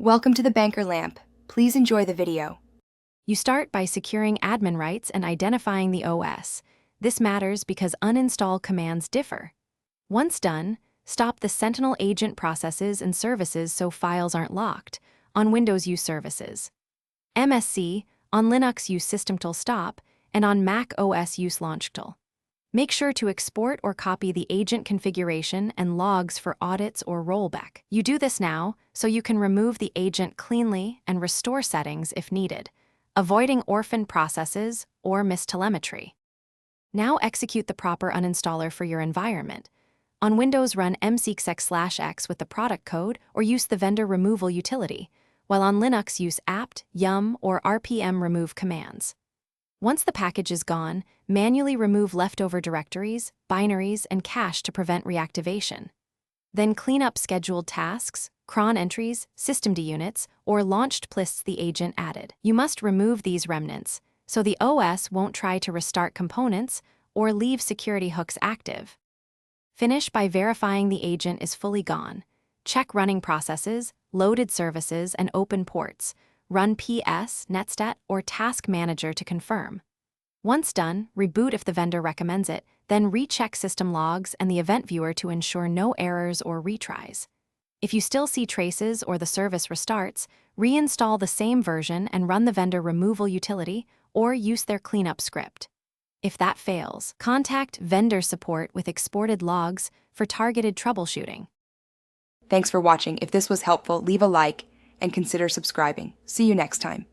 Welcome to the Banker Lamp. Please enjoy the video. You start by securing admin rights and identifying the OS. This matters because uninstall commands differ. Once done, stop the Sentinel Agent processes and services so files aren't locked. On Windows, use services. MSC, on Linux, use systemtool stop, and on Mac OS, use launchtool. Make sure to export or copy the agent configuration and logs for audits or rollback. You do this now so you can remove the agent cleanly and restore settings if needed, avoiding orphaned processes or mistelemetry. Now execute the proper uninstaller for your environment. On Windows, run msexec/x with the product code or use the vendor removal utility, while on Linux, use apt, yum, or rpm remove commands. Once the package is gone, manually remove leftover directories, binaries, and cache to prevent reactivation. Then clean up scheduled tasks, cron entries, systemd units, or launched plists the agent added. You must remove these remnants, so the OS won't try to restart components or leave security hooks active. Finish by verifying the agent is fully gone. Check running processes, loaded services, and open ports. Run PS, Netstat, or Task Manager to confirm. Once done, reboot if the vendor recommends it, then recheck system logs and the event viewer to ensure no errors or retries. If you still see traces or the service restarts, reinstall the same version and run the vendor removal utility or use their cleanup script. If that fails, contact vendor support with exported logs for targeted troubleshooting. Thanks for watching. If this was helpful, leave a like and consider subscribing. See you next time.